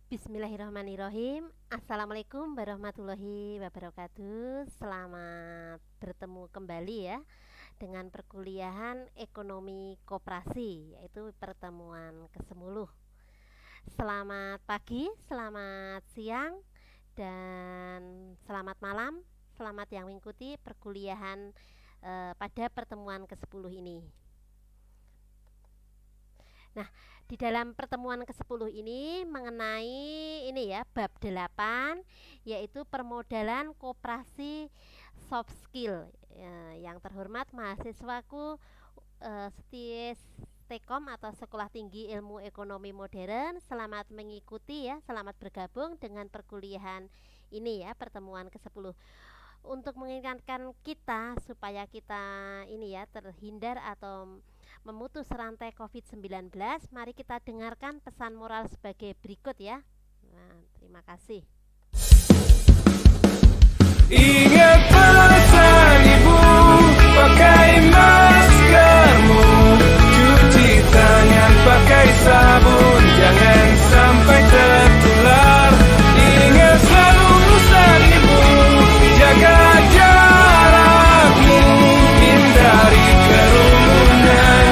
Bismillahirrahmanirrahim. Assalamualaikum warahmatullahi wabarakatuh. Selamat bertemu kembali ya dengan perkuliahan ekonomi koperasi, yaitu pertemuan ke-10. Selamat pagi, selamat siang, dan selamat malam. Selamat yang mengikuti perkuliahan pada pertemuan ke-10 ini. Nah, di dalam pertemuan ke-10 ini mengenai ini ya, bab 8, yaitu permodalan koperasi soft skill. Yang terhormat mahasiswaku Seties Tekom atau Sekolah Tinggi Ilmu Ekonomi Modern, selamat mengikuti ya, selamat bergabung dengan perkuliahan ini ya, pertemuan ke-10 untuk mengingatkan kita supaya kita ini ya terhindar atau memutus rantai COVID-19. Mari kita dengarkan pesan moral sebagai berikut ya. Nah, terima kasih. Ingat pesan ibu, pakai maskermu, cuci tangan pakai sabun, jangan sampai tertular. Ingat selalu pesan ibu, jaga jarakmu, hindari kerumunan,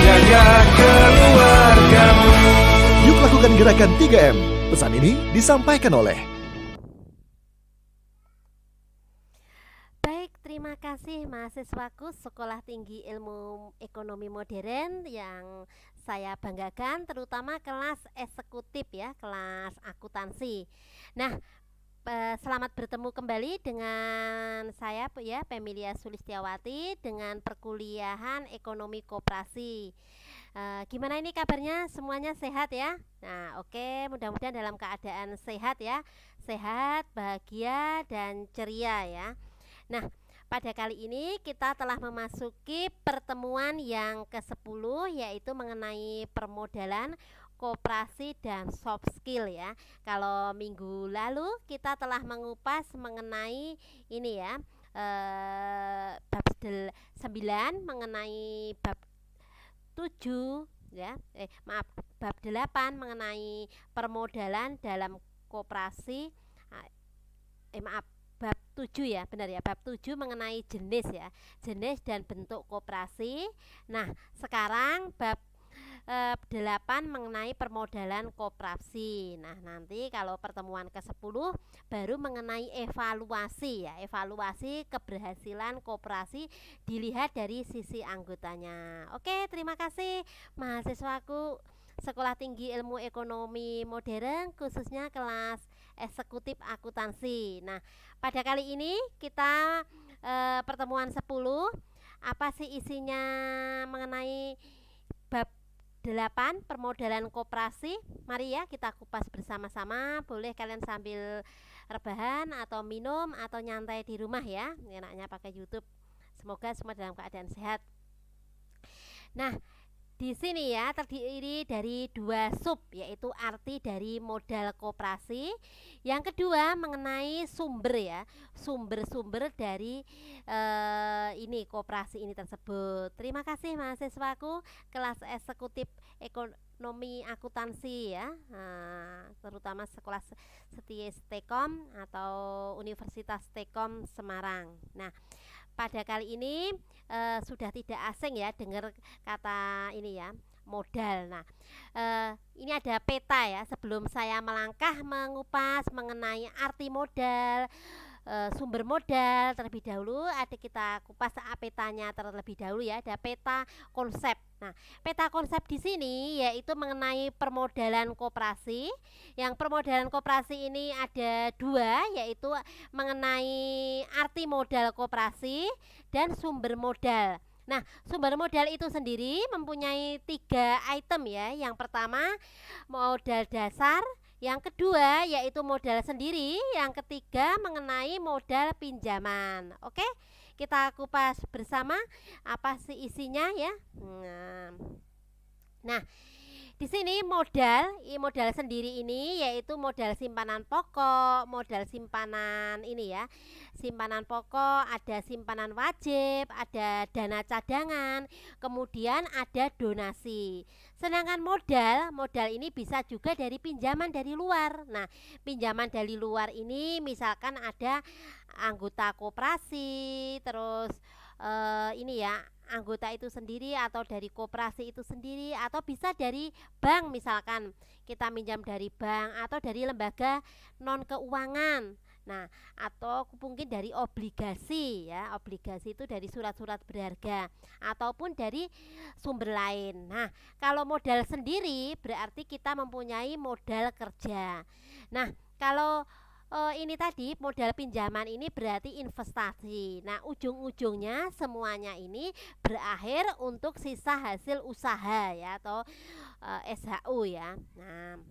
jaga keluargamu. Yuk lakukan gerakan 3M. Pesan ini disampaikan oleh Terima kasih mahasiswaku Sekolah Tinggi Ilmu Ekonomi Modern yang saya banggakan, terutama kelas eksekutif ya, kelas akuntansi. Nah, selamat bertemu kembali dengan saya ya, Pemilia Sulistiawati, dengan perkuliahan ekonomi koperasi. Gimana ini kabarnya? Semuanya sehat ya? Nah, oke, mudah-mudahan dalam keadaan sehat ya, sehat, bahagia, dan ceria ya. Nah, pada kali ini kita telah memasuki pertemuan yang ke-10, yaitu mengenai permodalan koperasi dan soft skill ya. Kalau minggu lalu kita telah mengupas mengenai ini ya, bab 9 mengenai bab 7 ya. Bab 8 mengenai permodalan dalam koperasi. Bab 7 ya, benar ya, bab 7 mengenai jenis ya, jenis dan bentuk koperasi. Nah, sekarang bab 8 mengenai permodalan koperasi. Nah, nanti kalau pertemuan ke-10 baru mengenai evaluasi ya, evaluasi keberhasilan koperasi dilihat dari sisi anggotanya. Oke, terima kasih mahasiswaku Sekolah Tinggi Ilmu Ekonomi Modern, khususnya kelas eksekutif akuntansi. Nah, pada kali ini kita pertemuan 10, apa sih isinya mengenai bab 8 permodalan koperasi? Mari ya kita kupas bersama-sama. Boleh kalian sambil rebahan atau minum atau nyantai di rumah ya. Enaknya pakai YouTube. Semoga semua dalam keadaan sehat. Nah, di sini ya terdiri dari 2 sub, yaitu arti dari modal koperasi. Yang kedua mengenai sumber ya, sumber-sumber dari ini koperasi ini tersebut. Terima kasih mahasiswaku kelas eksekutif ekonomi akuntansi ya, terutama sekolah Seties Tekom atau Universitas Tekom Semarang. Nah, pada kali ini sudah tidak asing ya dengar kata ini ya, modal. Nah, ini ada peta ya. Sebelum saya melangkah mengupas mengenai arti modal, sumber modal terlebih dahulu, ada kita kupas petanya terlebih dahulu ya. Ada peta konsep. Nah, peta konsep di sini yaitu mengenai permodalan koperasi. Yang permodalan koperasi ini ada 2, yaitu mengenai arti modal koperasi dan sumber modal. Nah, sumber modal itu sendiri mempunyai 3 item ya. Yang pertama modal dasar, yang kedua yaitu modal sendiri, yang ketiga mengenai modal pinjaman. Oke, kita kupas bersama apa sih isinya ya. Nah, di sini modal sendiri ini yaitu modal simpanan pokok, modal simpanan ini ya, simpanan pokok, ada simpanan wajib, ada dana cadangan, kemudian ada donasi. Sedangkan modal ini bisa juga dari pinjaman dari luar. Nah, pinjaman dari luar ini misalkan ada anggota koperasi, terus ini ya, anggota itu sendiri atau dari koperasi itu sendiri, atau bisa dari bank, misalkan kita minjam dari bank atau dari lembaga non keuangan. Nah, atau mungkin dari obligasi ya, obligasi itu dari surat-surat berharga ataupun dari sumber lain. Nah, kalau modal sendiri berarti kita mempunyai modal kerja. Nah, kalau ini tadi modal pinjaman ini berarti investasi. Nah, ujung-ujungnya semuanya ini berakhir untuk sisa hasil usaha ya, atau SHU ya. Nah,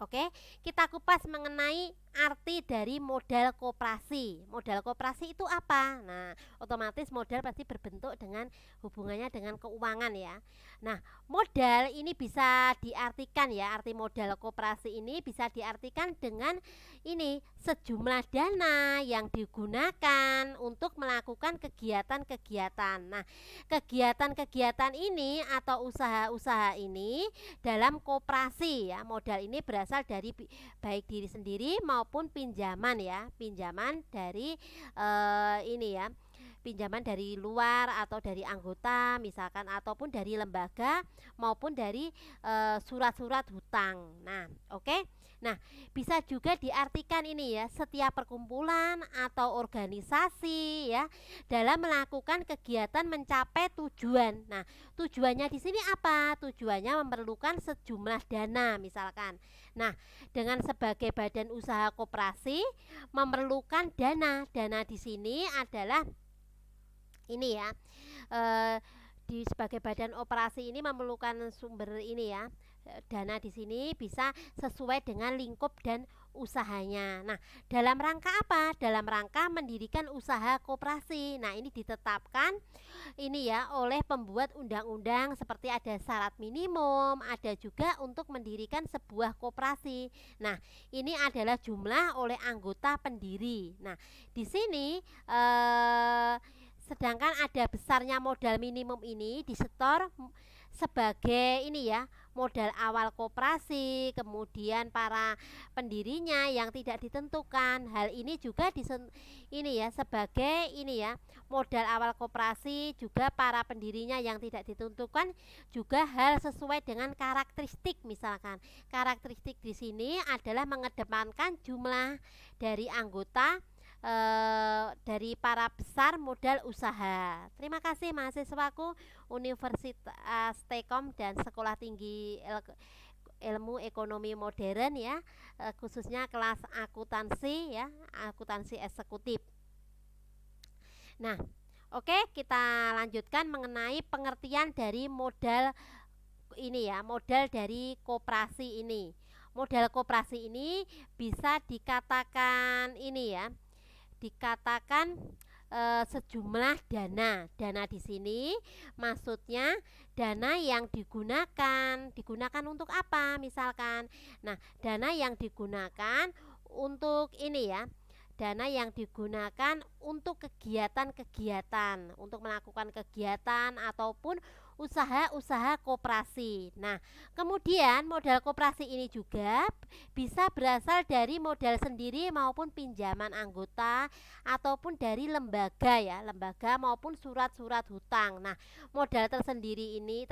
oke, kita kupas mengenai arti dari modal koperasi. Modal koperasi itu apa? Nah, otomatis modal pasti berbentuk dengan hubungannya dengan keuangan ya. Nah, modal ini bisa diartikan ya, arti modal koperasi ini bisa diartikan dengan ini, sejumlah dana yang digunakan untuk melakukan kegiatan-kegiatan. Nah, kegiatan-kegiatan ini atau usaha-usaha ini dalam koperasi ya, modal ini berasal dari baik diri sendiri maupun pinjaman ya, pinjaman dari ini ya, pinjaman dari luar atau dari anggota misalkan, ataupun dari lembaga maupun dari surat-surat hutang. Nah, oke. Nah, bisa juga diartikan ini ya, setiap perkumpulan atau organisasi ya dalam melakukan kegiatan mencapai tujuan. Nah, tujuannya di sini apa? Tujuannya memerlukan sejumlah dana misalkan. Nah, dengan sebagai badan usaha koperasi memerlukan dana. Dana di sini adalah ini ya, di sebagai badan operasi ini memerlukan sumber ini ya, dana di sini bisa sesuai dengan lingkup dan usahanya. Nah, dalam rangka apa? Dalam rangka mendirikan usaha koperasi. Nah, ini ditetapkan ini ya oleh pembuat undang-undang, seperti ada syarat minimum, ada juga untuk mendirikan sebuah koperasi. Nah, ini adalah jumlah oleh anggota pendiri. Nah, di sini sedangkan ada besarnya modal minimum ini disetor sebagai ini ya, modal awal koperasi, kemudian para pendirinya yang tidak ditentukan. Hal ini juga ini ya, sebagai ini ya, modal awal koperasi, juga para pendirinya yang tidak ditentukan, juga hal sesuai dengan karakteristik. Misalkan karakteristik di sini adalah mengedepankan jumlah dari anggota dari para besar modal usaha. Terima kasih mahasiswaku Universitas Tekom dan Sekolah Tinggi Ilmu Ekonomi Modern ya, khususnya kelas akuntansi ya, akuntansi eksekutif. Nah, oke, kita lanjutkan mengenai pengertian dari modal ini ya, modal dari koperasi ini. Modal koperasi ini bisa dikatakan ini ya, dikatakan sejumlah dana. Dana di sini maksudnya dana yang digunakan untuk apa misalkan. Nah, dana yang digunakan untuk ini ya, dana yang digunakan untuk kegiatan-kegiatan, untuk melakukan kegiatan ataupun usaha-usaha koperasi. Nah, kemudian modal koperasi ini juga bisa berasal dari modal sendiri maupun pinjaman anggota ataupun dari lembaga ya, lembaga maupun surat-surat hutang. Nah, modal terdiri ini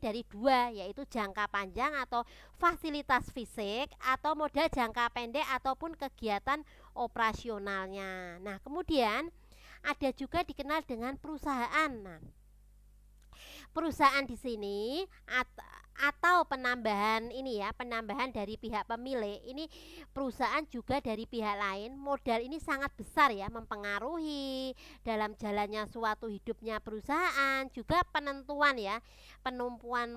dari dua, yaitu jangka panjang atau fasilitas fisik, atau modal jangka pendek ataupun kegiatan operasionalnya. Nah, kemudian ada juga dikenal dengan perusahaan. Nah, perusahaan di sini atau penambahan ini ya, penambahan dari pihak pemilik ini, perusahaan juga dari pihak lain. Modal ini sangat besar ya, mempengaruhi dalam jalannya suatu hidupnya perusahaan. Juga penentuan ya, penentuan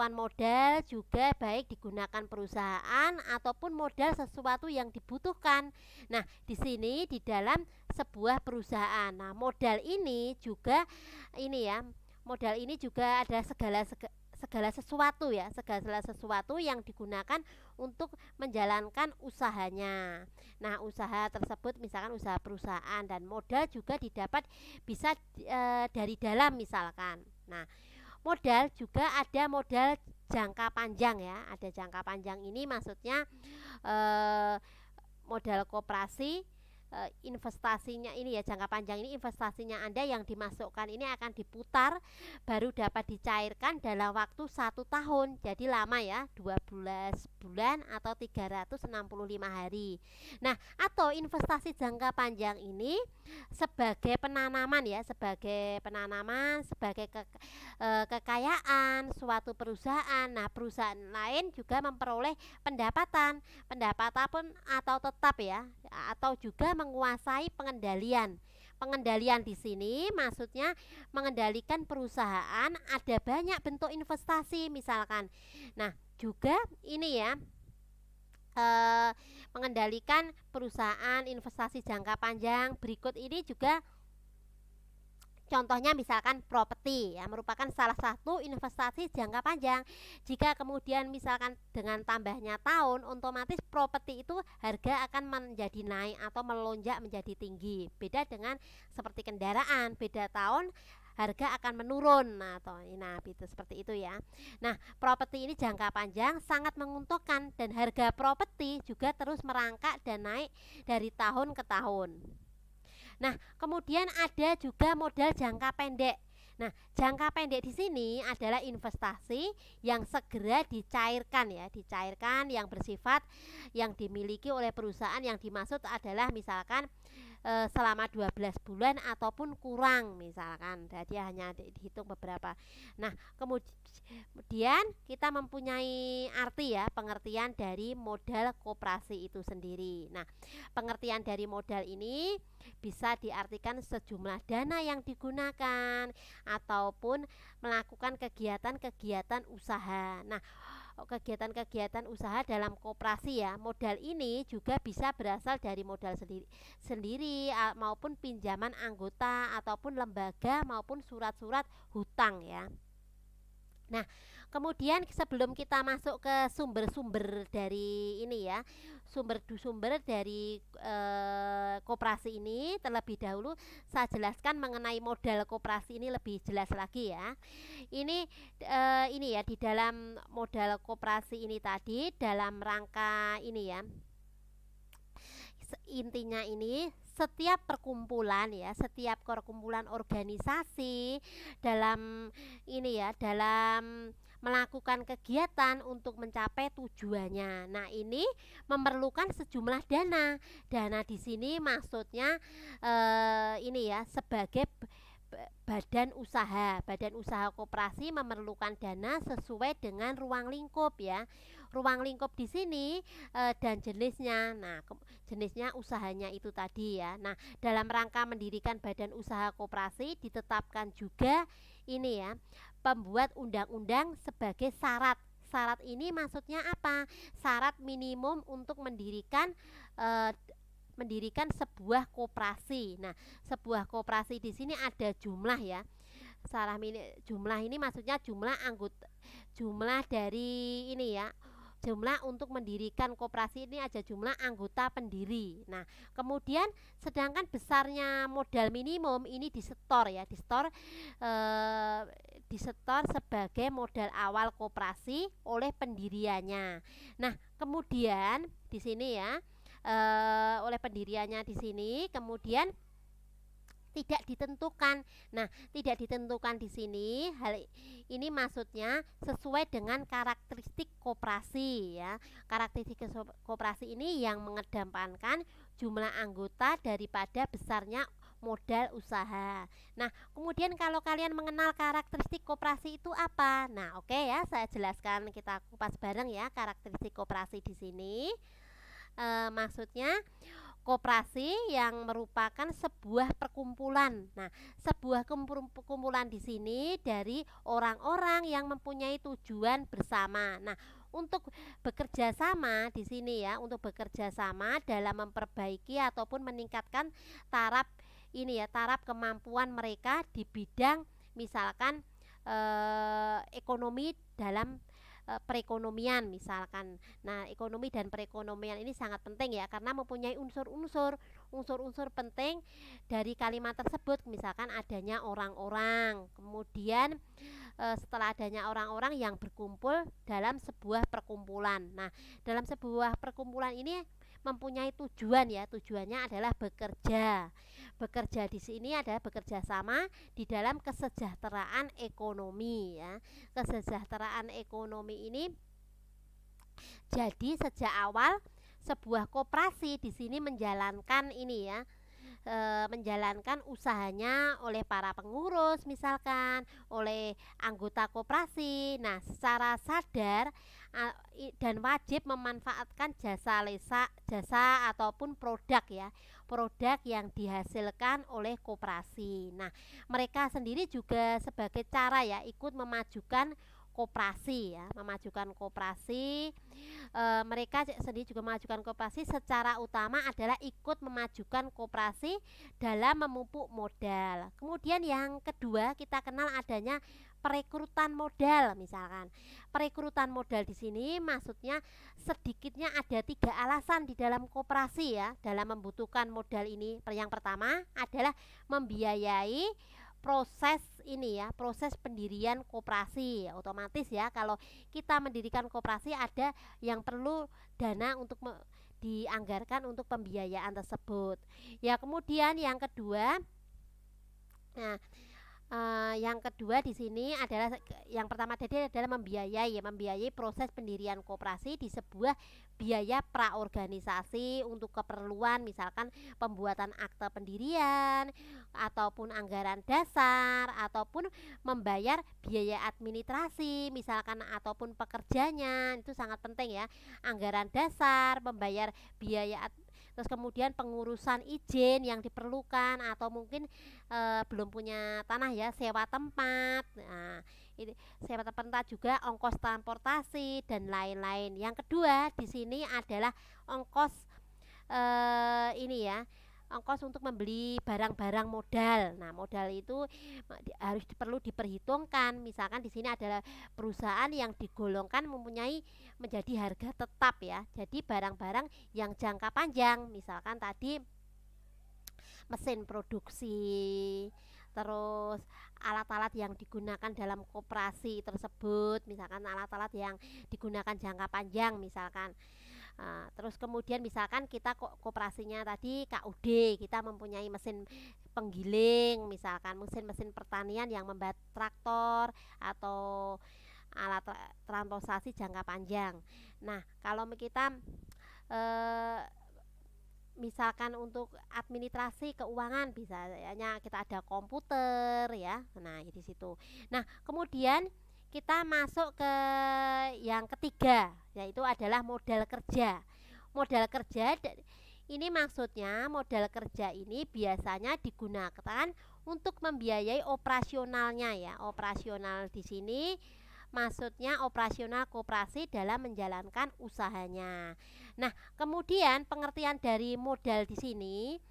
modal juga baik digunakan perusahaan ataupun modal sesuatu yang dibutuhkan. Nah, di sini di dalam sebuah perusahaan. Nah, modal ini juga ini ya, modal ini juga ada segala sesuatu ya, segala sesuatu yang digunakan untuk menjalankan usahanya. Nah, usaha tersebut misalkan usaha perusahaan, dan modal juga didapat bisa dari dalam misalkan. Nah, modal juga ada modal jangka panjang ya. Ada jangka panjang ini maksudnya eh, modal koperasi, investasinya ini ya, jangka panjang ini investasinya Anda yang dimasukkan ini akan diputar baru dapat dicairkan dalam waktu 1 tahun. Jadi lama ya, 12 bulan atau 365 hari. Nah, atau investasi jangka panjang ini sebagai penanaman ya, sebagai kekayaan suatu perusahaan. Nah, perusahaan lain juga memperoleh pendapatan pun atau tetap ya, atau juga menguasai pengendalian. Pengendalian di sini maksudnya mengendalikan perusahaan, ada banyak bentuk investasi misalkan. Nah, juga ini ya, mengendalikan perusahaan investasi jangka panjang. Berikut ini juga contohnya misalkan properti ya, merupakan salah satu investasi jangka panjang. Jika kemudian misalkan dengan tambahnya tahun, otomatis properti itu harga akan menjadi naik atau melonjak menjadi tinggi. Beda dengan seperti kendaraan, beda tahun harga akan menurun. Nah, itu seperti itu ya. Nah, properti ini jangka panjang sangat menguntungkan dan harga properti juga terus merangkak dan naik dari tahun ke tahun. Nah, kemudian ada juga modal jangka pendek. Nah, jangka pendek di sini adalah investasi yang segera dicairkan ya, yang bersifat yang dimiliki oleh perusahaan. Yang dimaksud adalah misalkan selama 12 bulan ataupun kurang misalkan. Jadi hanya dihitung beberapa. Nah, kemudian kita mempunyai pengertian dari modal koperasi itu sendiri. Nah, pengertian dari modal ini bisa diartikan sejumlah dana yang digunakan ataupun melakukan kegiatan-kegiatan usaha. Nah, kegiatan-kegiatan usaha dalam koperasi ya, modal ini juga bisa berasal dari modal sendiri maupun pinjaman anggota ataupun lembaga maupun surat-surat hutang ya. Nah, kemudian sebelum kita masuk ke sumber-sumber dari ini ya, sumber dari koperasi ini, terlebih dahulu saya jelaskan mengenai modal koperasi ini lebih jelas lagi ya. Ini ya, di dalam modal koperasi ini tadi dalam rangka ini ya, intinya ini setiap perkumpulan organisasi dalam ini ya, dalam melakukan kegiatan untuk mencapai tujuannya. Nah, ini memerlukan sejumlah dana. Dana di sini maksudnya ini ya, sebagai badan usaha koperasi memerlukan dana sesuai dengan ruang lingkup ya. Ruang lingkup di sini dan jenisnya. Nah, jenisnya usahanya itu tadi ya. Nah, dalam rangka mendirikan badan usaha koperasi ditetapkan juga ini ya, pembuat undang-undang sebagai syarat. Syarat ini maksudnya apa? Syarat minimum untuk mendirikan sebuah koperasi. Nah, sebuah koperasi di sini ada jumlah ya. Jumlah ini maksudnya jumlah anggota, jumlah dari ini ya. Jumlah untuk mendirikan koperasi ini ada jumlah anggota pendiri. Nah, kemudian sedangkan besarnya modal minimum ini disetor sebagai modal awal koperasi oleh pendiriannya. Nah, kemudian di sini ya, oleh pendiriannya di sini, kemudian tidak ditentukan. Nah, tidak ditentukan di sini, hal ini maksudnya sesuai dengan karakteristik koperasi ya. Karakteristik koperasi ini yang mengedepankan jumlah anggota daripada besarnya modal usaha. Nah, kemudian kalau kalian mengenal karakteristik koperasi itu apa? Nah, oke ya, saya jelaskan, kita kupas bareng ya karakteristik koperasi di sini. Maksudnya koperasi yang merupakan sebuah perkumpulan. Nah, sebuah perkumpulan di sini dari orang-orang yang mempunyai tujuan bersama. Nah, untuk bekerja sama di sini ya, untuk bekerja sama dalam memperbaiki ataupun meningkatkan taraf kemampuan mereka di bidang misalkan ekonomi dalam perekonomian misalkan. Nah, ekonomi dan perekonomian ini sangat penting ya, karena mempunyai unsur-unsur unsur-unsur penting dari kalimat tersebut, misalkan adanya orang-orang, kemudian setelah adanya orang-orang yang berkumpul dalam sebuah perkumpulan. Nah, dalam sebuah perkumpulan ini mempunyai tujuan ya, tujuannya adalah bekerja. Bekerja di sini adalah bekerja sama di dalam kesejahteraan ekonomi ya. Kesejahteraan ekonomi ini jadi sejak awal sebuah koperasi di sini menjalankan ini ya, menjalankan usahanya oleh para pengurus, misalkan oleh anggota koperasi. Nah, secara sadar dan wajib memanfaatkan jasa ataupun produk ya, produk yang dihasilkan oleh koperasi. Nah, mereka sendiri juga sebagai cara ya ikut memajukan koperasi ya, memajukan koperasi. Mereka sendiri juga memajukan koperasi, secara utama adalah ikut memajukan koperasi dalam memupuk modal. Kemudian yang kedua kita kenal adanya perekrutan modal. Misalkan perekrutan modal di sini maksudnya sedikitnya ada 3 alasan di dalam koperasi ya dalam membutuhkan modal ini. Yang pertama adalah membiayai proses ini ya, proses pendirian koperasi. Otomatis ya, kalau kita mendirikan koperasi ada yang perlu dana untuk dianggarkan untuk pembiayaan tersebut. Ya, kemudian yang kedua, nah yang kedua di sini adalah yang pertama tadi adalah membiayai proses pendirian koperasi di sebuah biaya praorganisasi untuk keperluan misalkan pembuatan akte pendirian ataupun anggaran dasar ataupun membayar biaya administrasi misalkan ataupun pekerjanya. Itu sangat penting ya, anggaran dasar, membayar biaya terus kemudian pengurusan izin yang diperlukan atau mungkin belum punya tanah ya, sewa tempat. Nah, ini sewa tempat juga, ongkos transportasi dan lain-lain. Yang kedua di sini adalah ongkos ini ya, ongkos untuk membeli barang-barang modal. Nah, modal itu harus perlu diperhitungkan. Misalkan di sini adalah perusahaan yang digolongkan mempunyai menjadi harga tetap ya. Jadi barang-barang yang jangka panjang, misalkan tadi mesin produksi, terus alat-alat yang digunakan dalam koperasi tersebut, misalkan alat-alat yang digunakan jangka panjang misalkan. Terus kemudian misalkan kita koperasinya tadi KUD, kita mempunyai mesin penggiling, misalkan mesin-mesin pertanian yang membuat traktor atau alat transportasi jangka panjang. Nah, kalau kita misalkan untuk administrasi keuangan bisa hanya kita ada komputer ya. Nah, di situ. Nah, kemudian kita masuk ke yang ketiga, yaitu adalah modal kerja. Modal kerja ini maksudnya modal kerja ini biasanya digunakan untuk membiayai operasionalnya ya. Operasional di sini maksudnya operasional koperasi dalam menjalankan usahanya. Nah, kemudian pengertian dari modal di sini,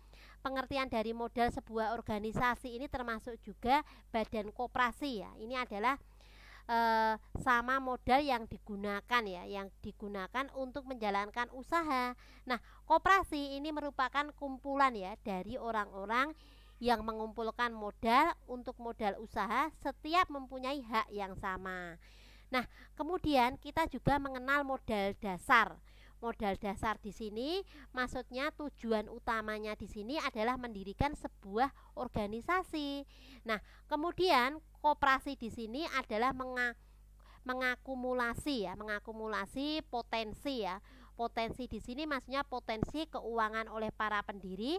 pengertian dari modal sebuah organisasi ini termasuk juga badan koperasi ya. Ini adalah sama modal yang digunakan ya, yang digunakan untuk menjalankan usaha. Nah, koperasi ini merupakan kumpulan ya dari orang-orang yang mengumpulkan modal untuk modal usaha, setiap mempunyai hak yang sama. Nah, kemudian kita juga mengenal modal dasar. Modal dasar di sini maksudnya tujuan utamanya di sini adalah mendirikan sebuah organisasi. Nah, kemudian koperasi di sini adalah mengakumulasi ya, mengakumulasi potensi ya. Potensi di sini maksudnya potensi keuangan oleh para pendiri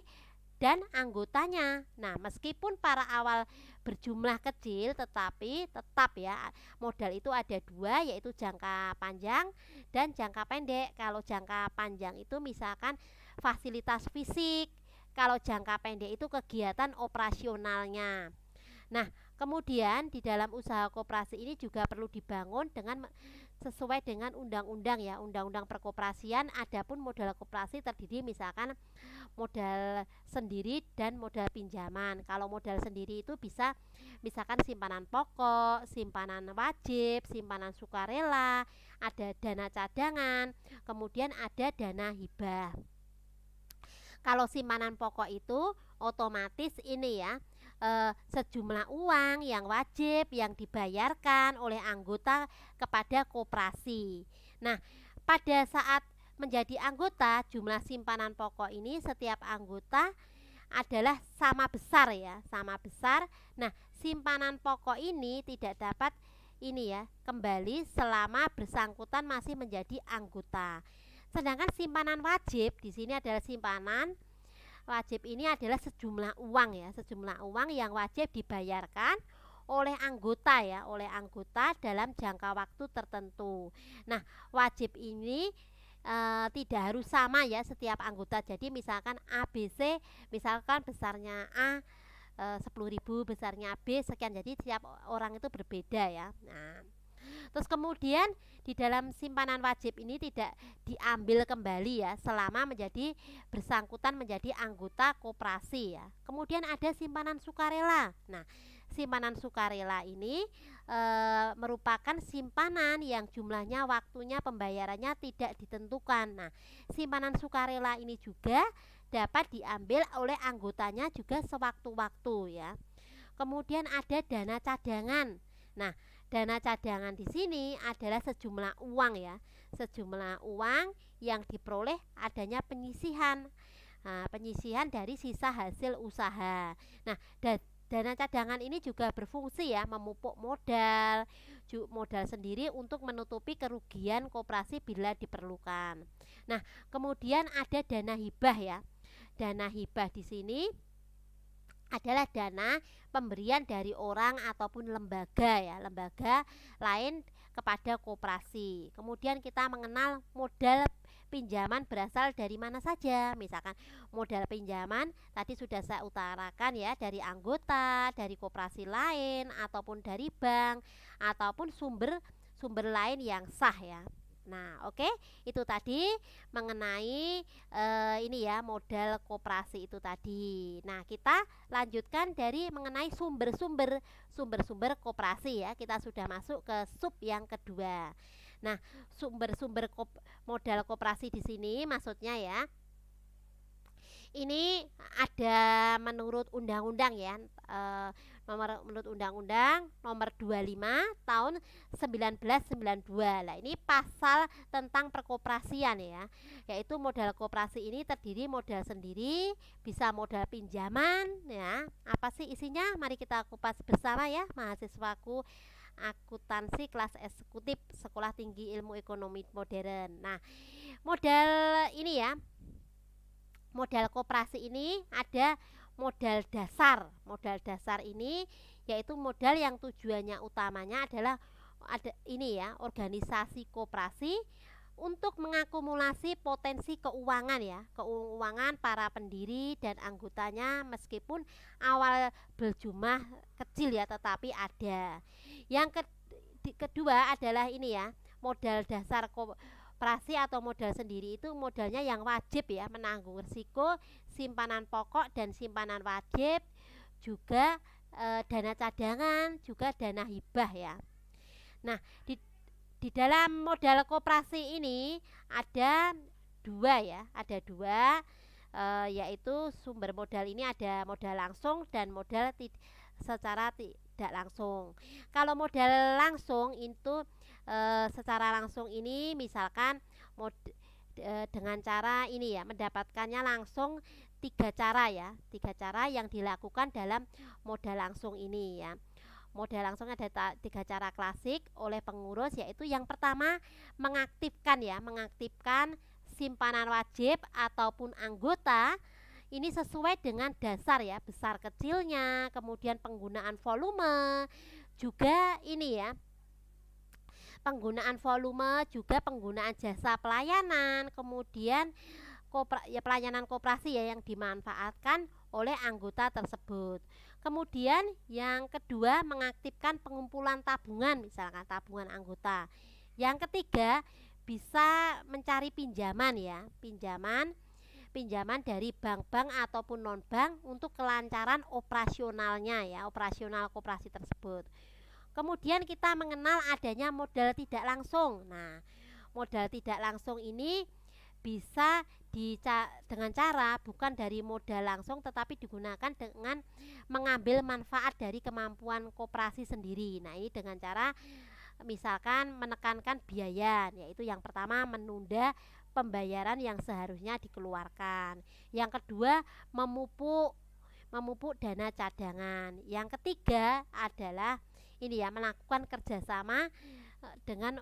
dan anggotanya. Nah, meskipun para awal berjumlah kecil, tetapi tetap ya modal itu ada 2, yaitu jangka panjang dan jangka pendek. Kalau jangka panjang itu misalkan fasilitas fisik, kalau jangka pendek itu kegiatan operasionalnya. Nah, kemudian di dalam usaha koperasi ini juga perlu dibangun dengan sesuai dengan undang-undang ya, undang-undang perkoperasian. Adapun modal koperasi terdiri misalkan modal sendiri dan modal pinjaman. Kalau modal sendiri itu bisa misalkan simpanan pokok, simpanan wajib, simpanan sukarela, ada dana cadangan, kemudian ada dana hibah. Kalau simpanan pokok itu otomatis ini ya, sejumlah uang yang wajib yang dibayarkan oleh anggota kepada koperasi. Nah, pada saat menjadi anggota, jumlah simpanan pokok ini setiap anggota adalah sama besar ya, sama besar. Nah, simpanan pokok ini tidak dapat ini ya, kembali selama bersangkutan masih menjadi anggota. Sedangkan simpanan wajib di sini adalah simpanan wajib ini adalah sejumlah uang ya, sejumlah uang yang wajib dibayarkan oleh anggota ya, oleh anggota dalam jangka waktu tertentu. Nah, wajib ini tidak harus sama ya setiap anggota. Jadi misalkan ABC, misalkan besarnya A 10.000, besarnya B sekian. Jadi setiap orang itu berbeda ya. Nah, terus kemudian di dalam simpanan wajib ini tidak diambil kembali ya selama menjadi bersangkutan menjadi anggota koperasi ya. Kemudian ada simpanan sukarela. Nah, simpanan sukarela ini merupakan simpanan yang jumlahnya, waktunya, pembayarannya tidak ditentukan. Nah, simpanan sukarela ini juga dapat diambil oleh anggotanya juga sewaktu-waktu ya. Kemudian ada dana cadangan. Nah, dana cadangan di sini adalah sejumlah uang ya, sejumlah uang yang diperoleh adanya penyisihan. Nah, penyisihan dari sisa hasil usaha. Nah, dana cadangan ini juga berfungsi ya, memupuk modal sendiri untuk menutupi kerugian koperasi bila diperlukan. Nah, kemudian ada dana hibah ya. Dana hibah di sini adalah dana pemberian dari orang ataupun lembaga ya, lembaga lain kepada koperasi. Kemudian kita mengenal modal pinjaman berasal dari mana saja. Misalkan modal pinjaman tadi sudah saya utarakan ya, dari anggota, dari koperasi lain, ataupun dari bank, ataupun sumber lain yang sah ya. Nah, oke, itu tadi mengenai ini ya, modal koperasi itu tadi. Nah, kita lanjutkan dari mengenai sumber-sumber koperasi ya. Kita sudah masuk ke sub yang kedua. Nah, sumber-sumber modal koperasi di sini maksudnya ya, ini ada menurut undang-undang ya, menurut undang-undang nomor 25 tahun 1992. Nah, ini pasal tentang perkoperasian ya, yaitu modal koperasi ini terdiri modal sendiri, bisa modal pinjaman ya. Apa sih isinya? Mari kita kupas bersama ya, mahasiswaku akuntansi kelas eksekutif Sekolah Tinggi Ilmu Ekonomi Modern. Nah, modal ini ya, modal koperasi ini ada modal dasar. Modal dasar ini yaitu modal yang tujuannya utamanya adalah ini ya, organisasi koperasi untuk mengakumulasi potensi keuangan ya, keuangan para pendiri dan anggotanya meskipun awal berjumlah kecil ya, tetapi ada. Yang kedua adalah ini ya, modal dasar koperasi atau modal sendiri itu modalnya yang wajib ya, menanggung risiko simpanan pokok dan simpanan wajib, juga dana cadangan, juga dana hibah ya. Nah, di dalam modal koperasi ini ada dua ya, yaitu sumber modal ini ada modal langsung dan modal secara tidak langsung. Kalau modal langsung itu secara langsung ini misalkan dengan cara ini ya, mendapatkannya langsung tiga cara yang dilakukan dalam modal langsung ini ya. Modal langsung ada tiga cara klasik oleh pengurus, yaitu yang pertama mengaktifkan simpanan wajib ataupun anggota ini sesuai dengan dasar ya, besar kecilnya, kemudian penggunaan volume, juga ini ya, penggunaan volume, juga penggunaan jasa pelayanan, kemudian pelayanan koperasi ya yang dimanfaatkan oleh anggota tersebut. Kemudian yang kedua mengaktifkan pengumpulan tabungan, misalkan tabungan anggota. Yang ketiga bisa mencari pinjaman ya, pinjaman dari bank-bank ataupun non-bank untuk kelancaran operasionalnya ya, operasional koperasi tersebut. Kemudian kita mengenal adanya modal tidak langsung. Nah, modal tidak langsung ini bisa dengan cara bukan dari modal langsung, tetapi digunakan dengan mengambil manfaat dari kemampuan koperasi sendiri. Nah, ini dengan cara misalkan menekankan biaya, yaitu yang pertama menunda pembayaran yang seharusnya dikeluarkan. Yang kedua, memupuk dana cadangan. Yang ketiga adalah ini ya, melakukan kerjasama dengan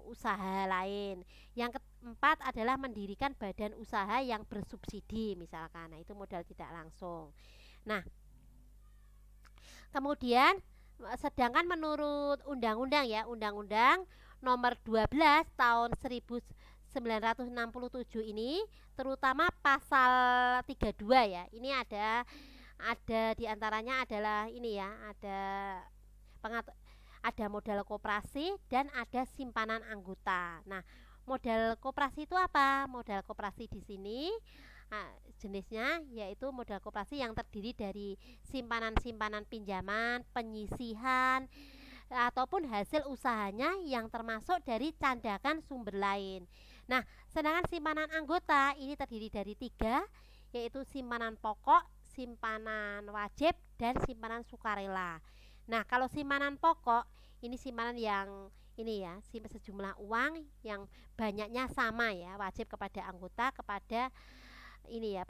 usaha lain. Yang keempat adalah mendirikan badan usaha yang bersubsidi misalkan. Nah, itu modal tidak langsung. Nah, kemudian sedangkan menurut undang-undang ya, Undang-Undang nomor 12 tahun 1967 ini, terutama pasal 32 ya. Ini ada diantaranya adalah ini ya, ada modal koperasi dan ada simpanan anggota. Nah, modal koperasi itu apa? Modal koperasi di sini jenisnya yaitu modal koperasi yang terdiri dari simpanan-simpanan pinjaman, penyisihan, ataupun hasil usahanya yang termasuk dari candakan sumber lain. Nah, sedangkan simpanan anggota ini terdiri dari 3, yaitu simpanan pokok, simpanan wajib, dan simpanan sukarela. Nah, kalau simpanan pokok ini simpanan yang ini ya, sejumlah uang yang banyaknya sama ya, wajib kepada anggota, kepada ini ya,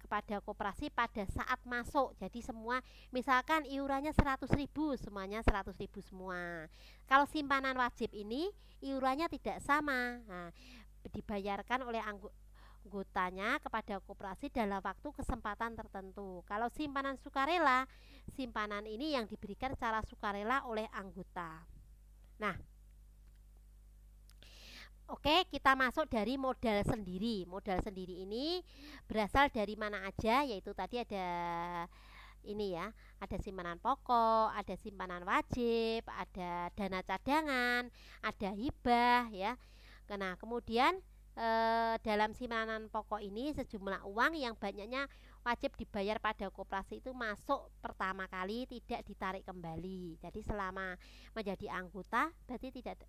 kepada koperasi pada saat masuk. Jadi semua misalkan iurannya 100.000, semuanya 100.000 semua. Kalau simpanan wajib ini iurannya tidak sama. Nah, dibayarkan oleh anggotanya kepada koperasi dalam waktu kesempatan tertentu. Kalau simpanan sukarela, simpanan ini yang diberikan secara sukarela oleh anggota. Nah, oke, kita masuk dari modal sendiri. Modal sendiri ini berasal dari mana aja, yaitu tadi ada ini ya, ada simpanan pokok, ada simpanan wajib, ada dana cadangan, ada hibah ya. Nah, kemudian dalam simpanan pokok ini sejumlah uang yang banyaknya wajib dibayar pada koperasi itu masuk pertama kali, tidak ditarik kembali. Jadi selama menjadi anggota berarti tidak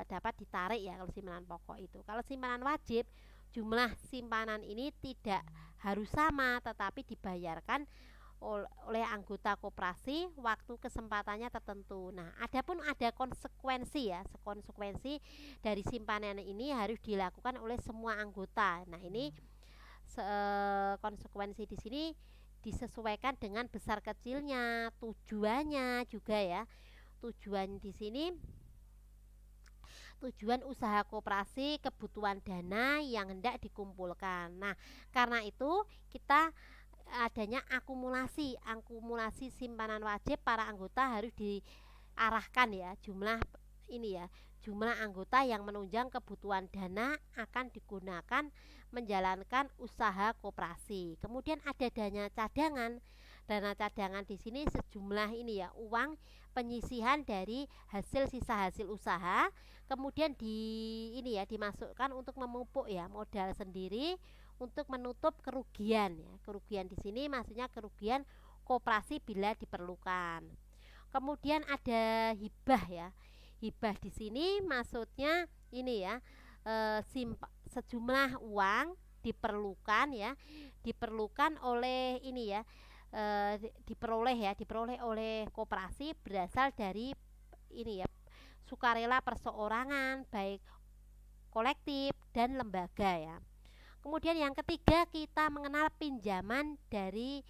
dapat ditarik ya kalau simpanan pokok itu. Kalau simpanan wajib, jumlah simpanan ini tidak harus sama, tetapi dibayarkan oleh anggota koperasi waktu kesempatannya tertentu. Nah, adapun ada konsekuensi ya, konsekuensi dari simpanan ini harus dilakukan oleh semua anggota. Nah, ini konsekuensi di sini disesuaikan dengan besar kecilnya, tujuannya juga ya. Tujuan di sini tujuan usaha koperasi, kebutuhan dana yang hendak dikumpulkan. Nah, karena itu kita adanya akumulasi simpanan wajib para anggota harus diarahkan ya, jumlah ini ya, jumlah anggota yang menunjang kebutuhan dana akan digunakan menjalankan usaha koperasi. Kemudian ada dana cadangan. Dana cadangan di sini sejumlah ini ya, uang penyisihan dari sisa hasil usaha, kemudian ini ya dimasukkan untuk memupuk ya modal sendiri untuk menutup kerugian ya. Kerugian di sini maksudnya kerugian koperasi bila diperlukan. Kemudian ada hibah ya. Hibah di sini maksudnya ini ya, sejumlah uang diperlukan oleh ini ya, diperoleh oleh koperasi berasal dari ini ya, sukarela perseorangan, baik kolektif dan lembaga ya. Kemudian yang ketiga, kita mengenal pinjaman dari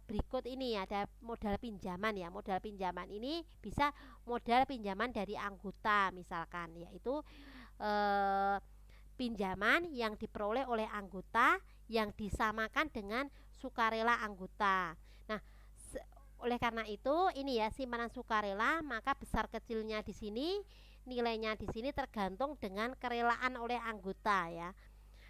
berikut ini, ada modal pinjaman ya. Modal pinjaman ini bisa modal pinjaman dari anggota misalkan, yaitu pinjaman yang diperoleh oleh anggota yang disamakan dengan sukarela anggota. Nah, oleh karena itu ini ya, simpanan sukarela, maka besar kecilnya di sini, nilainya di sini tergantung dengan kerelaan oleh anggota ya.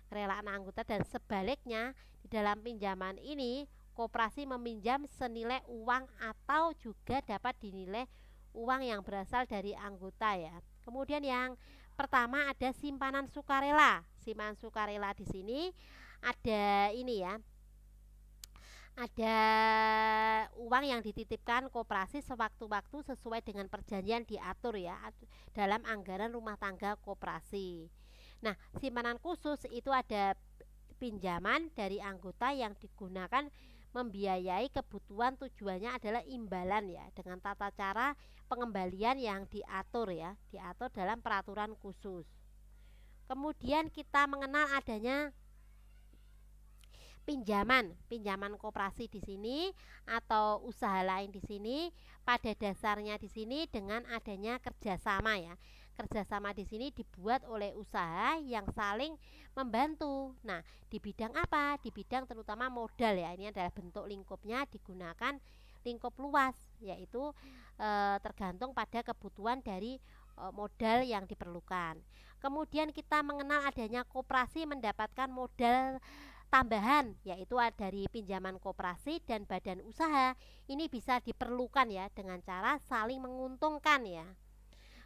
Kerelaan anggota, dan sebaliknya di dalam pinjaman ini koperasi meminjam senilai uang atau juga dapat dinilai uang yang berasal dari anggota ya. Kemudian yang pertama ada simpanan sukarela. Simpanan sukarela di sini ada ini ya, ada uang yang dititipkan koperasi sewaktu-waktu sesuai dengan perjanjian diatur ya dalam anggaran rumah tangga koperasi. Nah, simpanan khusus itu ada pinjaman dari anggota yang digunakan membiayai kebutuhan, tujuannya adalah imbalan ya, dengan tata cara pengembalian yang diatur ya, diatur dalam peraturan khusus. Kemudian kita mengenal adanya pinjaman koperasi di sini atau usaha lain di sini. Pada dasarnya di sini dengan adanya kerjasama ya. Kerjasama di sini dibuat oleh usaha yang saling membantu. Nah, di bidang apa? Di bidang terutama modal ya. Ini adalah bentuk lingkupnya, digunakan lingkup luas, yaitu tergantung pada kebutuhan dari modal yang diperlukan. Kemudian kita mengenal adanya koperasi mendapatkan modal tambahan, yaitu dari pinjaman koperasi dan badan usaha. Ini bisa diperlukan ya dengan cara saling menguntungkan ya.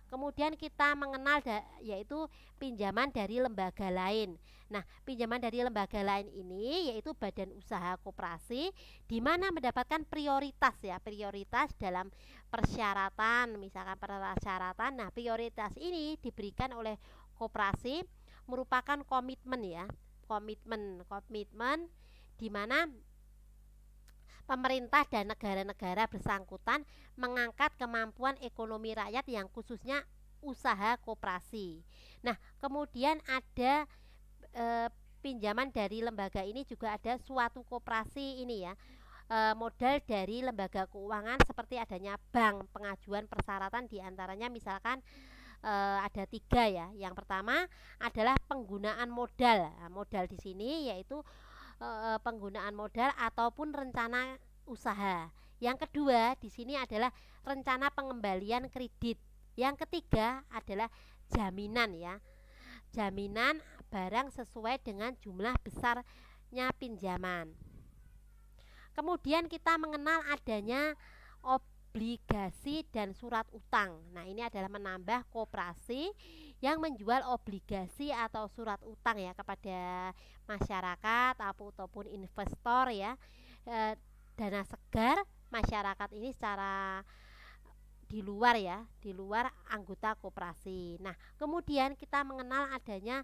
Kemudian kita mengenal yaitu pinjaman dari lembaga lain. Nah, pinjaman dari lembaga lain ini yaitu badan usaha koperasi, di mana mendapatkan prioritas ya, prioritas dalam persyaratan, misalkan persyaratan. Nah, prioritas ini diberikan oleh koperasi merupakan komitmen ya, komitmen di mana pemerintah dan negara-negara bersangkutan mengangkat kemampuan ekonomi rakyat yang khususnya usaha koperasi. Nah, kemudian ada pinjaman dari lembaga ini juga ada suatu koperasi ini ya, modal dari lembaga keuangan seperti adanya bank, pengajuan persyaratan diantaranya misalkan ada 3 ya. Yang pertama adalah penggunaan modal. Nah, modal di sini yaitu penggunaan modal ataupun rencana usaha. Yang kedua di sini adalah rencana pengembalian kredit. Yang ketiga adalah jaminan ya. Jaminan barang sesuai dengan jumlah besarnya pinjaman. Kemudian kita mengenal adanya obligasi dan surat utang. Nah, ini adalah menambah koperasi yang menjual obligasi atau surat utang ya kepada masyarakat ataupun investor ya. Dana segar masyarakat ini secara di luar ya, di luar anggota koperasi. Nah, kemudian kita mengenal adanya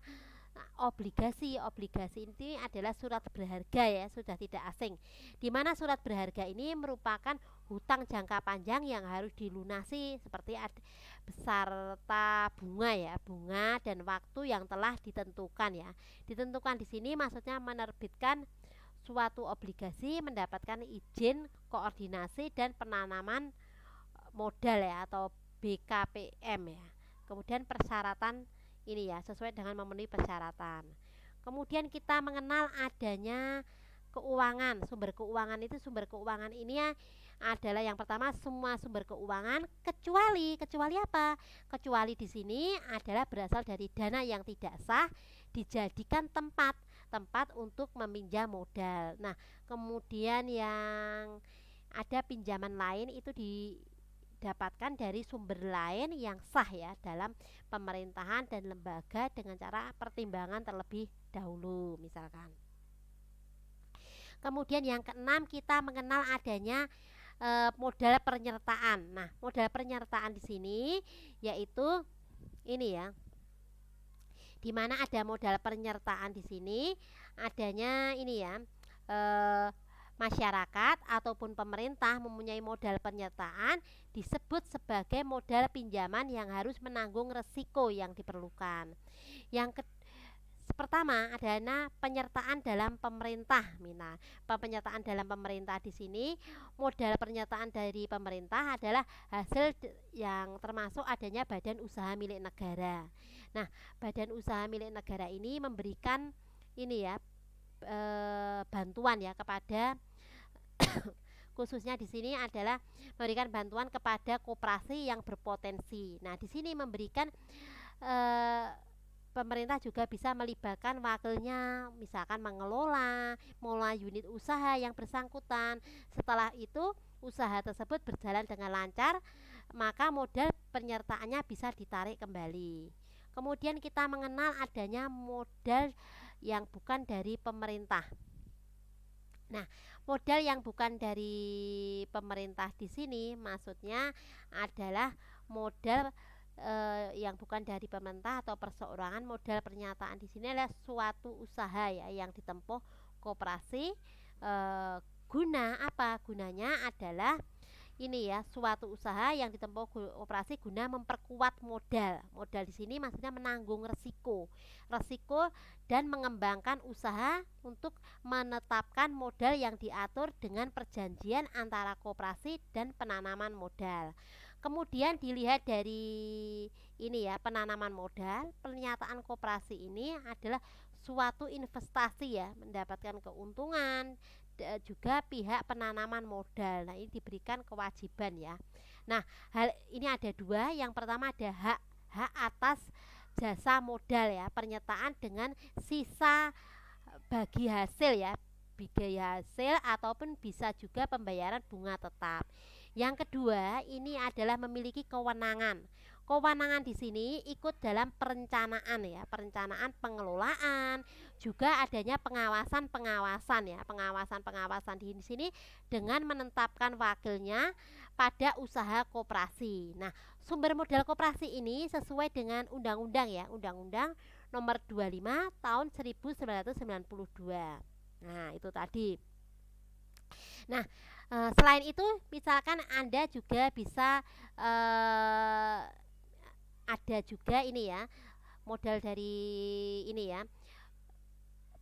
obligasi. Obligasi ini adalah surat berharga ya, sudah tidak asing. Di mana surat berharga ini merupakan hutang jangka panjang yang harus dilunasi seperti beserta bunga ya, bunga dan waktu yang telah ditentukan ya. Ditentukan di sini maksudnya menerbitkan suatu obligasi, mendapatkan izin, koordinasi dan penanaman modal ya atau BKPM ya. Kemudian persyaratan ini ya sesuai dengan memenuhi persyaratan. Kemudian kita mengenal adanya keuangan. Sumber keuangan ini ya adalah yang pertama semua sumber keuangan kecuali apa? Kecuali di sini adalah berasal dari dana yang tidak sah dijadikan tempat untuk meminjam modal. Nah, kemudian yang ada pinjaman lain itu didapatkan dari sumber lain yang sah ya dalam pemerintahan dan lembaga dengan cara pertimbangan terlebih dahulu misalkan. Kemudian yang keenam kita mengenal adanya modal penyertaan. Nah, modal penyertaan di sini yaitu ini ya. Di mana ada modal penyertaan di sini adanya ini ya. Masyarakat ataupun pemerintah mempunyai modal penyertaan disebut sebagai modal pinjaman yang harus menanggung resiko yang diperlukan. Yang pertama adalah penyertaan dalam pemerintah. Penyertaan dalam pemerintah di sini modal penyertaan dari pemerintah adalah hasil yang termasuk adanya badan usaha milik negara. Nah, badan usaha milik negara ini memberikan ini ya bantuan ya kepada khususnya di sini adalah memberikan bantuan kepada koperasi yang berpotensi. Nah, di sini memberikan pemerintah juga bisa melibatkan wakilnya, misalkan mengelola unit usaha yang bersangkutan. Setelah itu usaha tersebut berjalan dengan lancar, maka modal penyertaannya bisa ditarik kembali. Kemudian kita mengenal adanya modal yang bukan dari pemerintah. Nah, modal yang bukan dari pemerintah di sini maksudnya adalah modal yang bukan dari pemerintah atau perseorangan. Modal pernyataan di sini adalah suatu usaha ya yang ditempuh koperasi. Guna apa? Gunanya adalah ini ya, suatu usaha yang ditempuh koperasi guna memperkuat modal. Modal di sini maksudnya menanggung resiko dan mengembangkan usaha untuk menetapkan modal yang diatur dengan perjanjian antara koperasi dan penanaman modal. Kemudian dilihat dari ini ya, penanaman modal, pernyataan koperasi ini adalah suatu investasi ya, mendapatkan keuntungan. Juga pihak penanaman modal. Nah, ini diberikan kewajiban ya. Nah, hal ini ada dua. Yang pertama ada hak atas jasa modal ya, pernyataan dengan sisa bagi hasil ya, biaya hasil ataupun bisa juga pembayaran bunga tetap. Yang kedua, ini adalah memiliki kewenangan. Kewenangan di sini ikut dalam perencanaan ya, perencanaan pengelolaan, juga adanya pengawasan ya, pengawasan di sini dengan menetapkan wakilnya pada usaha koperasi. Nah, sumber modal koperasi ini sesuai dengan undang-undang ya, Undang-Undang Nomor 25 Tahun 1992. Nah, itu tadi. Nah, selain itu misalkan Anda juga bisa ada juga ini ya, modal dari ini ya,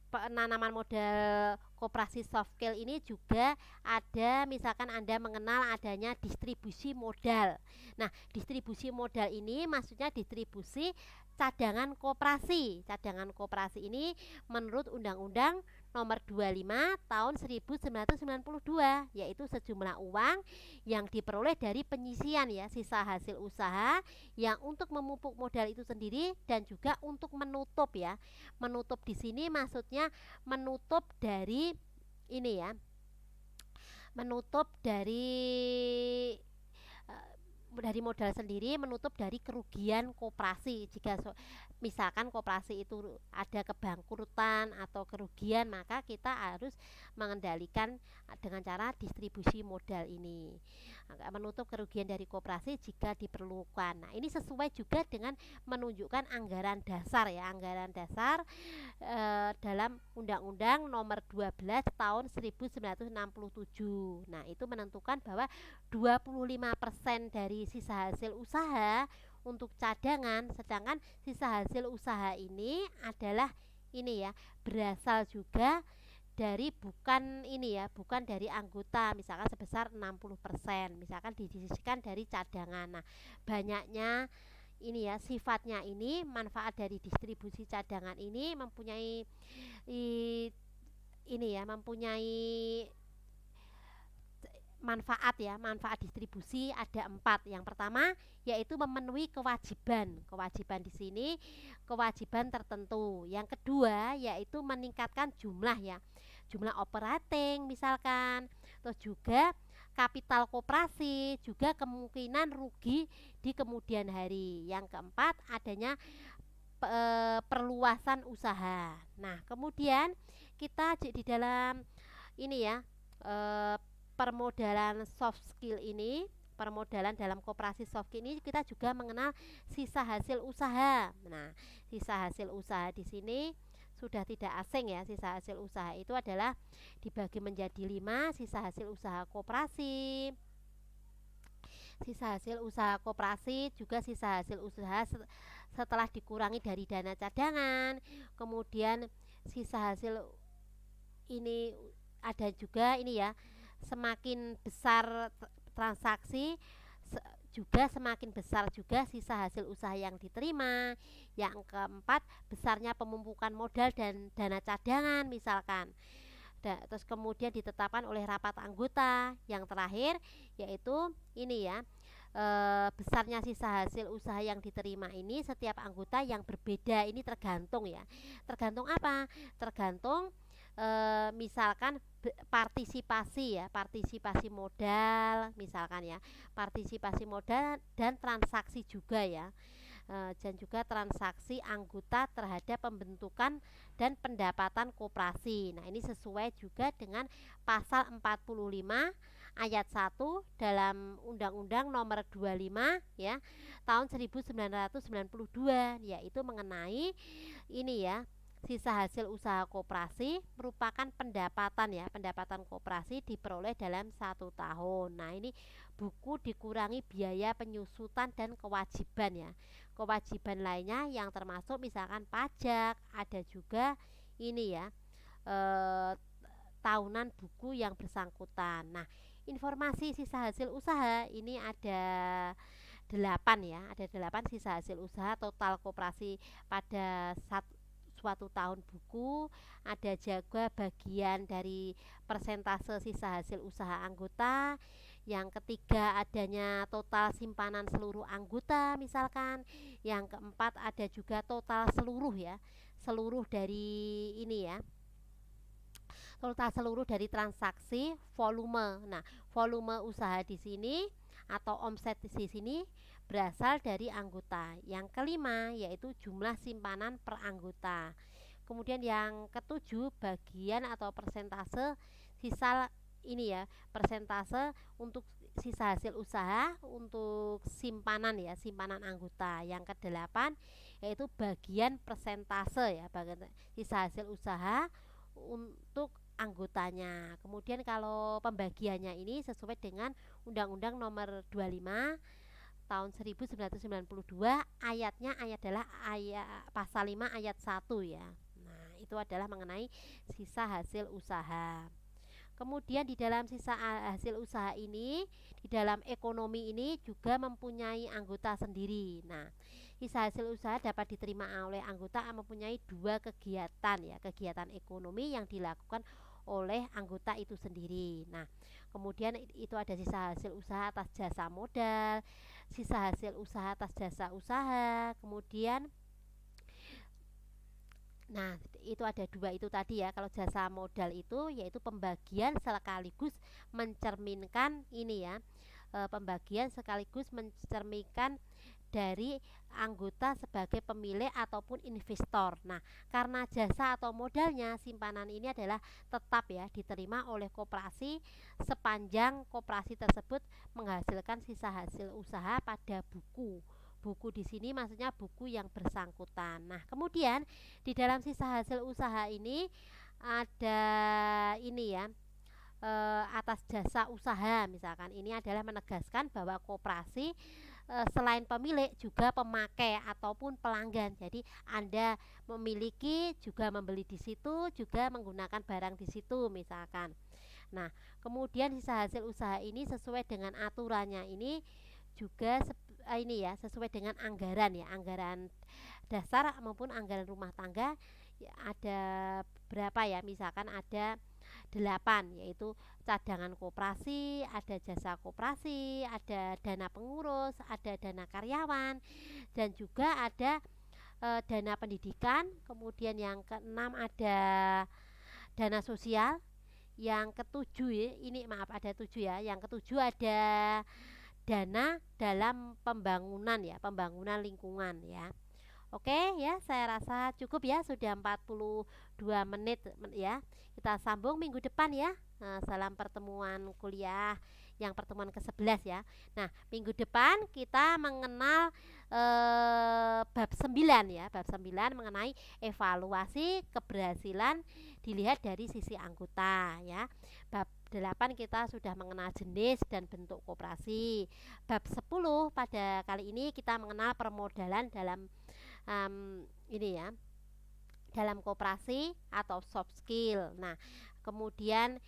penanaman modal koperasi soft skill ini juga ada. Misalkan Anda mengenal adanya distribusi modal. Nah, distribusi modal ini maksudnya distribusi cadangan koperasi. Cadangan koperasi ini menurut Undang-Undang Nomor 25 Tahun 1992, yaitu sejumlah uang yang diperoleh dari penyisian ya, sisa hasil usaha yang untuk memupuk modal itu sendiri dan juga untuk menutup ya. Menutup di sini maksudnya menutup dari ini ya, menutup dari modal sendiri, menutup dari kerugian koperasi. Jika misalkan koperasi itu ada kebangkrutan atau kerugian, maka kita harus mengendalikan dengan cara distribusi modal ini, menutup kerugian dari koperasi jika diperlukan. Nah, ini sesuai juga dengan menunjukkan anggaran dasar ya, anggaran dasar dalam Undang-Undang Nomor 12 Tahun 1967. Nah, itu menentukan bahwa 25% dari sisa hasil usaha untuk cadangan, sedangkan sisa hasil usaha ini adalah ini ya, berasal juga dari bukan dari anggota, misalkan sebesar 60%, misalkan disisihkan dari cadangan. Nah, banyaknya ini ya, sifatnya ini, manfaat dari distribusi cadangan ini mempunyai manfaat ya. Manfaat distribusi ada 4. Yang pertama yaitu memenuhi kewajiban di sini, kewajiban tertentu. Yang kedua yaitu meningkatkan jumlah operating misalkan, terus juga kapital koperasi, juga kemungkinan rugi di kemudian hari. Yang keempat adanya perluasan usaha. Nah, kemudian kita di dalam ini ya, permodalan soft skill ini, permodalan dalam koperasi soft skill ini kita juga mengenal sisa hasil usaha. Nah, sisa hasil usaha di sini sudah tidak asing ya. Sisa hasil usaha itu adalah dibagi menjadi 5. Sisa hasil usaha koperasi, sisa hasil usaha koperasi, juga sisa hasil usaha setelah dikurangi dari dana cadangan. Kemudian sisa hasil ini ada juga ini ya, semakin besar transaksi juga semakin besar juga sisa hasil usaha yang diterima. Yang keempat, besarnya pemumpukan modal dan dana cadangan misalkan. Terus kemudian ditetapkan oleh rapat anggota. Yang terakhir yaitu ini ya, besarnya sisa hasil usaha yang diterima ini setiap anggota yang berbeda. Ini tergantung ya, tergantung apa? Tergantung misalkan partisipasi modal misalkan ya, partisipasi modal dan transaksi juga ya, dan juga transaksi anggota terhadap pembentukan dan pendapatan koperasi. Nah, ini sesuai juga dengan pasal 45 ayat 1 dalam Undang-Undang Nomor 25 ya tahun 1992, yaitu mengenai ini ya, sisa hasil usaha koperasi merupakan pendapatan koperasi diperoleh dalam 1 tahun. Nah, ini buku dikurangi biaya penyusutan dan kewajiban ya. Kewajiban lainnya yang termasuk misalkan pajak, ada juga ini ya, tahunan buku yang bersangkutan. Nah, informasi sisa hasil usaha ini ada 8 ya, ada 8 sisa hasil usaha total koperasi pada suatu tahun buku. Ada juga bagian dari persentase sisa hasil usaha anggota. Yang ketiga, adanya total simpanan seluruh anggota misalkan. Yang keempat, ada juga total seluruh ya, seluruh dari ini ya, total seluruh dari transaksi volume. Nah, volume usaha di sini atau omset di sini berasal dari anggota. Yang kelima yaitu jumlah simpanan per anggota. Kemudian yang ketujuh, bagian atau persentase sisa ini ya, persentase untuk sisa hasil usaha untuk simpanan ya, simpanan anggota. Yang kedelapan yaitu bagian persentase ya, bagian sisa hasil usaha untuk anggotanya. Kemudian kalau pembagiannya ini sesuai dengan Undang-Undang Nomor 25 tahun 1992, ayatnya adalah ayat pasal 5 ayat 1 ya. Nah, itu adalah mengenai sisa hasil usaha. Kemudian di dalam sisa hasil usaha ini, di dalam ekonomi ini juga mempunyai anggota sendiri. Nah, sisa hasil usaha dapat diterima oleh anggota mempunyai 2 kegiatan ya, kegiatan ekonomi yang dilakukan oleh anggota itu sendiri. Nah, kemudian itu ada sisa hasil usaha atas jasa modal, sisa hasil usaha atas jasa usaha, kemudian nah, itu ada 2 itu tadi ya. Kalau jasa modal itu yaitu pembagian sekaligus mencerminkan ini ya, pembagian sekaligus mencerminkan dari anggota sebagai pemilik ataupun investor. Nah, karena jasa atau modalnya simpanan ini adalah tetap ya diterima oleh koperasi sepanjang koperasi tersebut menghasilkan sisa hasil usaha pada buku. Buku di sini maksudnya buku yang bersangkutan. Nah, kemudian di dalam sisa hasil usaha ini ada ini ya, atas jasa usaha misalkan. Ini adalah menegaskan bahwa koperasi selain pemilik juga pemakai ataupun pelanggan. Jadi Anda memiliki juga membeli di situ, juga menggunakan barang di situ misalkan. Nah, kemudian sisa hasil usaha ini sesuai dengan aturannya ini juga ini ya, sesuai dengan anggaran ya, anggaran dasar maupun anggaran rumah tangga ya, ada berapa ya, misalkan ada 8, yaitu cadangan koperasi, ada jasa koperasi, ada dana pengurus, ada dana karyawan, dan juga ada dana pendidikan. Kemudian yang keenam ada dana sosial. Yang ketujuh ya, ini maaf ada 7 ya. Yang ketujuh ada dana dalam pembangunan ya, pembangunan lingkungan ya. Oke ya, saya rasa cukup ya, sudah 42 menit ya. Kita sambung minggu depan ya. Salam pertemuan kuliah yang pertemuan ke-11 ya. Nah, minggu depan kita mengenal bab 9 ya. Bab 9 mengenai evaluasi keberhasilan dilihat dari sisi anggota ya. Bab 8 kita sudah mengenal jenis dan bentuk koperasi. Bab 10 pada kali ini kita mengenal permodalan dalam ini ya, dalam koperasi atau soft skill. Nah, kemudian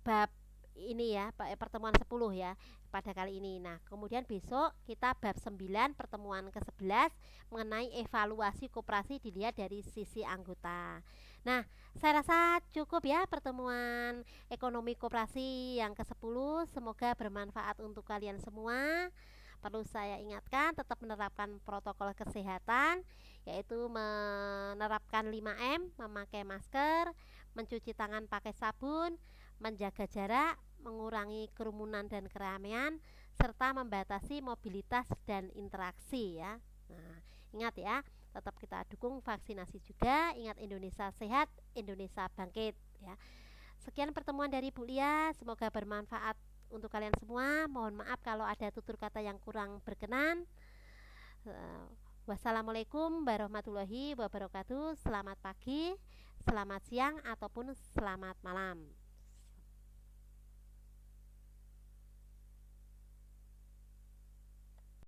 bab ini ya, pertemuan 10 ya pada kali ini. Nah, kemudian besok kita bab 9 pertemuan ke-11 mengenai evaluasi koperasi dilihat dari sisi anggota. Nah, saya rasa cukup ya pertemuan ekonomi koperasi yang ke-10. Semoga bermanfaat untuk kalian semua. Perlu saya ingatkan tetap menerapkan protokol kesehatan, yaitu menerapkan 5M, memakai masker, mencuci tangan pakai sabun, menjaga jarak, mengurangi kerumunan dan keramaian, serta membatasi mobilitas dan interaksi ya. Nah, ingat ya, tetap kita dukung vaksinasi juga. Ingat, Indonesia sehat, Indonesia bangkit ya. Sekian pertemuan dari Bu Lia, semoga bermanfaat untuk kalian semua. Mohon maaf kalau ada tutur kata yang kurang berkenan. Wassalamualaikum warahmatullahi wabarakatuh. Selamat pagi, selamat siang, ataupun selamat malam.